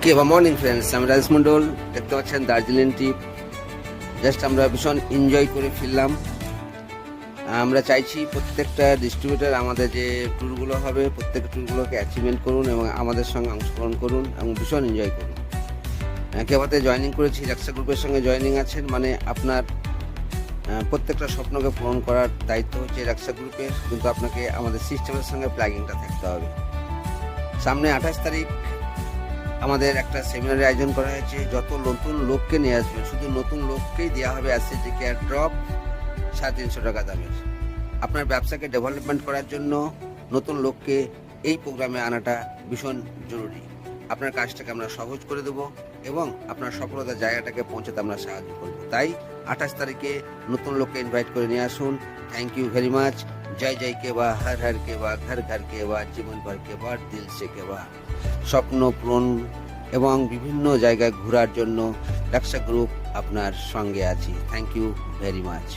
ওকে বা morning friends, আমি রাজেশ মন্ডল। দেখতে পাচ্ছেন দার্জিলিং ট্রিপ জাস্ট আমরা ভীষণ এনজয় করে ফিরলাম। আমরা চাইছি প্রত্যেকটা ডিস্ট্রিবিউটার আমাদের যে ট্যুরগুলো হবে প্রত্যেকটা ট্যুরগুলোকে অ্যাচিভমেন্ট করুন এবং আমাদের সঙ্গে অংশগ্রহণ করুন এবং ভীষণ এনজয় করুন। কেবাতে জয়েনিং করেছি, রাক্সা গ্রুপের সঙ্গে জয়েনিং আছেন মানে আপনার প্রত্যেকটা স্বপ্নকে পূরণ করার দায়িত্ব হচ্ছে রাক্সা গ্রুপের, কিন্তু আপনাকে আমাদের সিস্টেমের সঙ্গে প্লাগিংটা থাকতে হবে। সামনে 28 তারিখ আমাদের একটা সেমিনারের আয়োজন করা হয়েছে। যত নতুন লোককে নিয়ে আসবেন, শুধু নতুন লোককেই দেওয়া হবে অ্যাসেট কেয়ার ড্রপ 350 টাকা দামের। আপনার ব্যবসাকে ডেভেলপমেন্ট করার জন্য নতুন লোককে এই প্রোগ্রামে আনাটা ভীষণ জরুরি। আপনার কাজটাকে আমরা সহজ করে দেবো এবং আপনার সফলতার জায়গাটাকে পৌঁছাতে আমরা সাহায্য করবো। তাই 28 তারিখে নতুন লোককে ইনভাইট করে নিয়ে আসুন। Thank you very much. জয় জয় কে বা হর হর কে বা ঘর ঘর কে বা জীবন ভর কে বা দিল সে কে বা। স্বপ্ন পূরণ এবং বিভিন্ন জায়গায় ঘোরার জন্য রাক্সা গ্রুপ আপনার সঙ্গে আছি। Thank you very much.